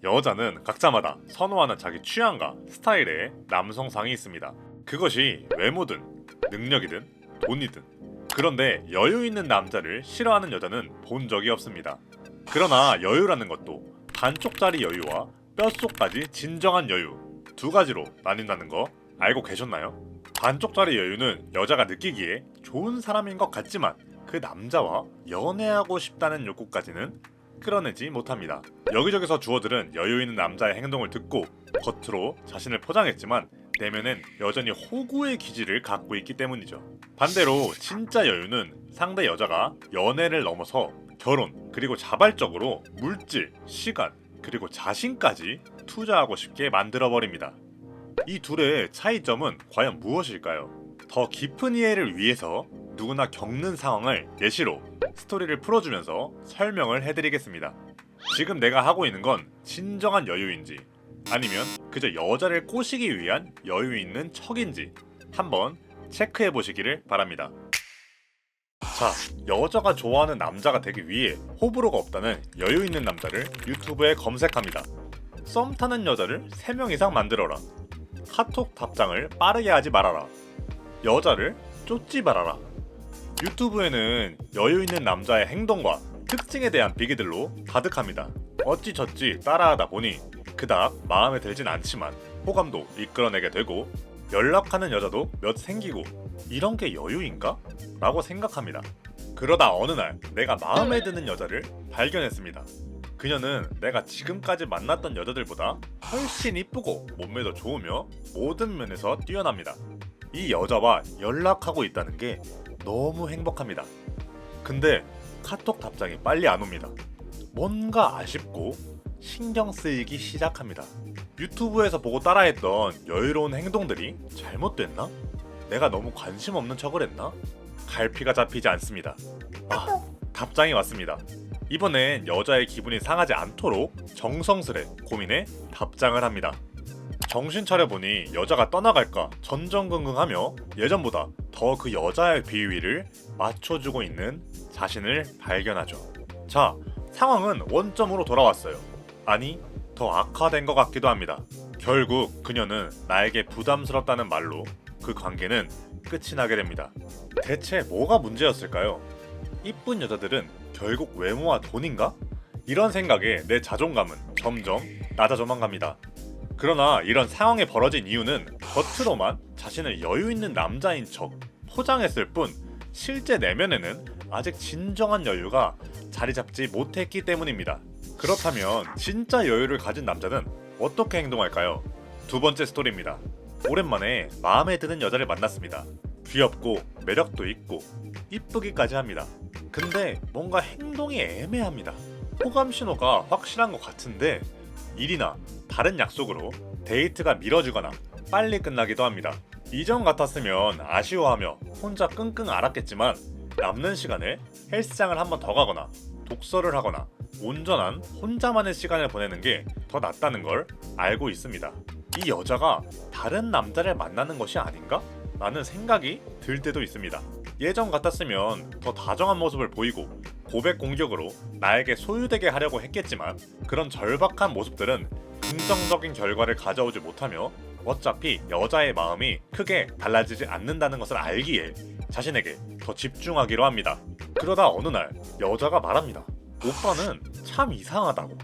여자는 각자마다 선호하는 자기 취향과 스타일의 남성상이 있습니다. 그것이 외모든 능력이든 돈이든. 그런데 여유 있는 남자를 싫어하는 여자는 본 적이 없습니다. 그러나 여유라는 것도 반쪽짜리 여유와 뼛속까지 진정한 여유 두 가지로 나뉜다는 거 알고 계셨나요? 반쪽짜리 여유는 여자가 느끼기에 좋은 사람인 것 같지만 그 남자와 연애하고 싶다는 욕구까지는 끌어내지 못합니다. 여기저기서 주어들은 여유 있는 남자의 행동을 듣고 겉으로 자신을 포장했지만 내면엔 여전히 호구의 기질을 갖고 있기 때문이죠. 반대로 진짜 여유는 상대 여자가 연애를 넘어서 결혼 그리고 자발적으로 물질, 시간 그리고 자신까지 투자하고 싶게 만들어버립니다. 이 둘의 차이점은 과연 무엇일까요? 더 깊은 이해를 위해서 누구나 겪는 상황을 예시로 스토리를 풀어주면서 설명을 해드리겠습니다. 지금 내가 하고 있는 건 진정한 여유인지 아니면 그저 여자를 꼬시기 위한 여유 있는 척인지 한번 체크해 보시기를 바랍니다. 자, 여자가 좋아하는 남자가 되기 위해 호불호가 없다는 여유 있는 남자를 유튜브에 검색합니다. 썸 타는 여자를 3명 이상 만들어라. 카톡 답장을 빠르게 하지 말아라. 여자를 쫓지 말아라. 유튜브에는 여유 있는 남자의 행동과 특징에 대한 비기들로 가득합니다. 어찌저찌 따라하다 보니 그닥 마음에 들진 않지만 호감도 이끌어내게 되고 연락하는 여자도 몇 생기고 이런 게 여유인가? 라고 생각합니다. 그러다 어느 날 내가 마음에 드는 여자를 발견했습니다. 그녀는 내가 지금까지 만났던 여자들보다 훨씬 이쁘고 몸매도 좋으며 모든 면에서 뛰어납니다. 이 여자와 연락하고 있다는 게 너무 행복합니다. 근데 카톡 답장이 빨리 안 옵니다. 뭔가 아쉽고 신경 쓰이기 시작합니다. 유튜브에서 보고 따라했던 여유로운 행동들이 잘못됐나? 내가 너무 관심 없는 척을 했나? 갈피가 잡히지 않습니다. 답장이 왔습니다. 이번엔 여자의 기분이 상하지 않도록 정성스레 고민해 답장을 합니다. 정신 차려보니 여자가 떠나갈까 전전긍긍하며 예전보다 더 그 여자의 비위를 맞춰주고 있는 자신을 발견하죠. 자, 상황은 원점으로 돌아왔어요. 아니, 더 악화된 것 같기도 합니다. 결국 그녀는 나에게 부담스럽다는 말로 그 관계는 끝이 나게 됩니다. 대체 뭐가 문제였을까요? 이쁜 여자들은 결국 외모와 돈인가? 이런 생각에 내 자존감은 점점 낮아져만 갑니다. 그러나 이런 상황이 벌어진 이유는 겉으로만 자신을 여유 있는 남자인 척 포장했을 뿐 실제 내면에는 아직 진정한 여유가 자리 잡지 못했기 때문입니다. 그렇다면 진짜 여유를 가진 남자는 어떻게 행동할까요? 두 번째 스토리입니다. 오랜만에 마음에 드는 여자를 만났습니다. 귀엽고 매력도 있고 이쁘기까지 합니다. 근데 뭔가 행동이 애매합니다. 호감 신호가 확실한 것 같은데 일이나 다른 약속으로 데이트가 미뤄지거나 빨리 끝나기도 합니다. 이전 같았으면 아쉬워하며 혼자 끙끙 앓았겠지만 남는 시간에 헬스장을 한 번 더 가거나 독서를 하거나 온전한 혼자만의 시간을 보내는 게 더 낫다는 걸 알고 있습니다. 이 여자가 다른 남자를 만나는 것이 아닌가? 라는 생각이 들 때도 있습니다. 예전 같았으면 더 다정한 모습을 보이고 고백 공격으로 나에게 소유되게 하려고 했겠지만 그런 절박한 모습들은 긍정적인 결과를 가져오지 못하며 어차피 여자의 마음이 크게 달라지지 않는다는 것을 알기에 자신에게 더 집중하기로 합니다. 그러다 어느 날 여자가 말합니다. 오빠는 참 이상하다고.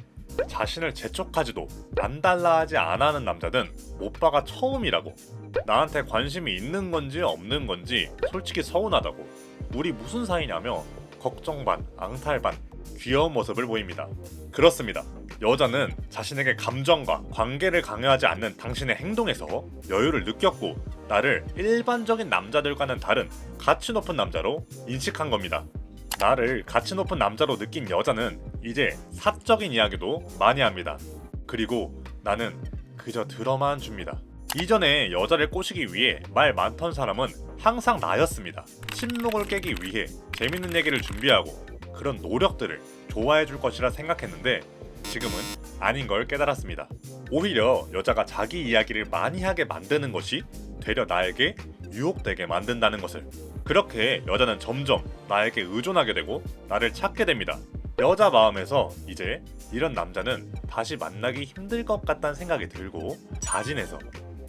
자신을 재촉하지도 안달나하지 않아 하는 남자는 오빠가 처음이라고. 나한테 관심이 있는 건지 없는 건지 솔직히 서운하다고. 우리 무슨 사이냐며 걱정 반, 앙탈 반, 귀여운 모습을 보입니다. 그렇습니다. 여자는 자신에게 감정과 관계를 강요하지 않는 당신의 행동에서 여유를 느꼈고 나를 일반적인 남자들과는 다른 가치 높은 남자로 인식한 겁니다. 나를 가치 높은 남자로 느낀 여자는 이제 사적인 이야기도 많이 합니다. 그리고 나는 그저 들어만 줍니다. 이전에 여자를 꼬시기 위해 말 많던 사람은 항상 나였습니다. 침묵을 깨기 위해 재밌는 얘기를 준비하고 그런 노력들을 좋아해 줄 것이라 생각했는데 지금은 아닌 걸 깨달았습니다. 오히려 여자가 자기 이야기를 많이 하게 만드는 것이 되려 나에게 유혹되게 만든다는 것을. 그렇게 여자는 점점 나에게 의존하게 되고 나를 찾게 됩니다. 여자 마음에서 이제 이런 남자는 다시 만나기 힘들 것 같다는 생각이 들고 자진해서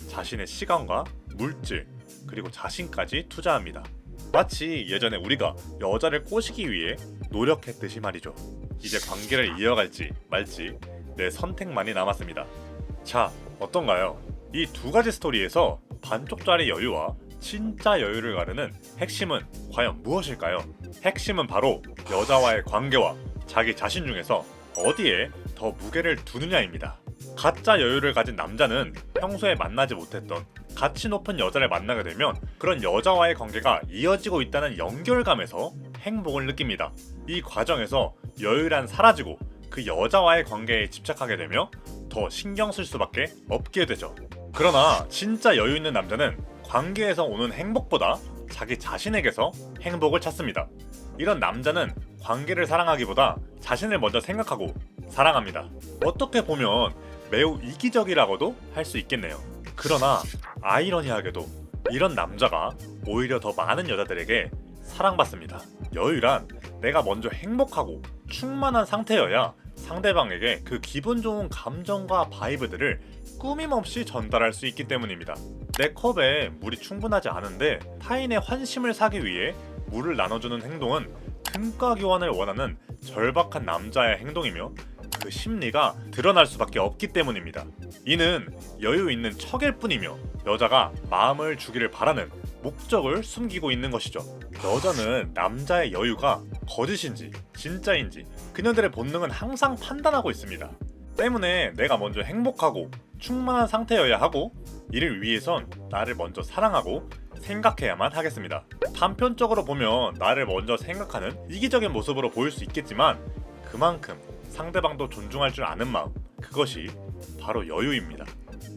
자신의 시간과 물질 그리고 자신까지 투자합니다. 마치 예전에 우리가 여자를 꼬시기 위해 노력했듯이 말이죠. 이제 관계를 이어갈지 말지 내 선택만이 남았습니다. 자, 어떤가요? 이 두 가지 스토리에서 반쪽짜리 여유와 진짜 여유를 가르는 핵심은 과연 무엇일까요? 핵심은 바로 여자와의 관계와 자기 자신 중에서 어디에 더 무게를 두느냐입니다. 가짜 여유를 가진 남자는 평소에 만나지 못했던 가치 높은 여자를 만나게 되면 그런 여자와의 관계가 이어지고 있다는 연결감에서 행복을 느낍니다. 이 과정에서 여유란 사라지고 그 여자와의 관계에 집착하게 되며 더 신경 쓸 수밖에 없게 되죠. 그러나 진짜 여유 있는 남자는 관계에서 오는 행복보다 자기 자신에게서 행복을 찾습니다. 이런 남자는 관계를 사랑하기보다 자신을 먼저 생각하고 사랑합니다. 어떻게 보면 매우 이기적이라고도 할 수 있겠네요. 그러나 아이러니하게도 이런 남자가 오히려 더 많은 여자들에게 사랑받습니다. 여유란 내가 먼저 행복하고 충만한 상태여야 상대방에게 그 기분 좋은 감정과 바이브들을 꾸밈없이 전달할 수 있기 때문입니다. 내 컵에 물이 충분하지 않은데 타인의 환심을 사기 위해 물을 나눠주는 행동은 금과 교환을 원하는 절박한 남자의 행동이며 그 심리가 드러날 수밖에 없기 때문입니다. 이는 여유 있는 척일 뿐이며 여자가 마음을 주기를 바라는 목적을 숨기고 있는 것이죠. 여자는 남자의 여유가 거짓인지 진짜인지 그녀들의 본능은 항상 판단하고 있습니다. 때문에 내가 먼저 행복하고 충만한 상태여야 하고 이를 위해선 나를 먼저 사랑하고 생각해야만 하겠습니다. 단편적으로 보면 나를 먼저 생각하는 이기적인 모습으로 보일 수 있겠지만 그만큼 상대방도 존중할 줄 아는 마음, 그것이 바로 여유입니다.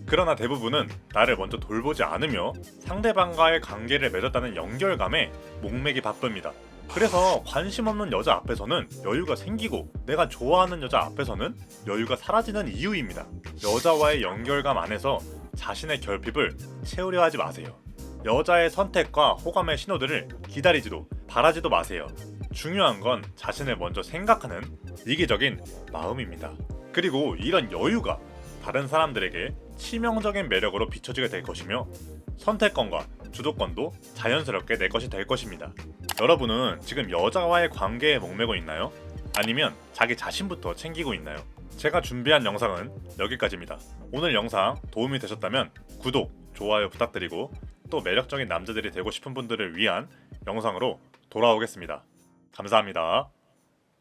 그러나 대부분은 나를 먼저 돌보지 않으며 상대방과의 관계를 맺었다는 연결감에 목매기 바쁩니다. 그래서 관심 없는 여자 앞에서는 여유가 생기고 내가 좋아하는 여자 앞에서는 여유가 사라지는 이유입니다. 여자와의 연결감 안에서 자신의 결핍을 채우려 하지 마세요. 여자의 선택과 호감의 신호들을 기다리지도 바라지도 마세요. 중요한 건 자신을 먼저 생각하는 이기적인 마음입니다. 그리고 이런 여유가 다른 사람들에게 치명적인 매력으로 비춰지게 될 것이며 선택권과 주도권도 자연스럽게 내 것이 될 것입니다. 여러분은 지금 여자와의 관계에 목매고 있나요? 아니면 자기 자신부터 챙기고 있나요? 제가 준비한 영상은 여기까지입니다. 오늘 영상 도움이 되셨다면 구독, 좋아요 부탁드리고 또 매력적인 남자들이 되고 싶은 분들을 위한 영상으로 돌아오겠습니다. 감사합니다.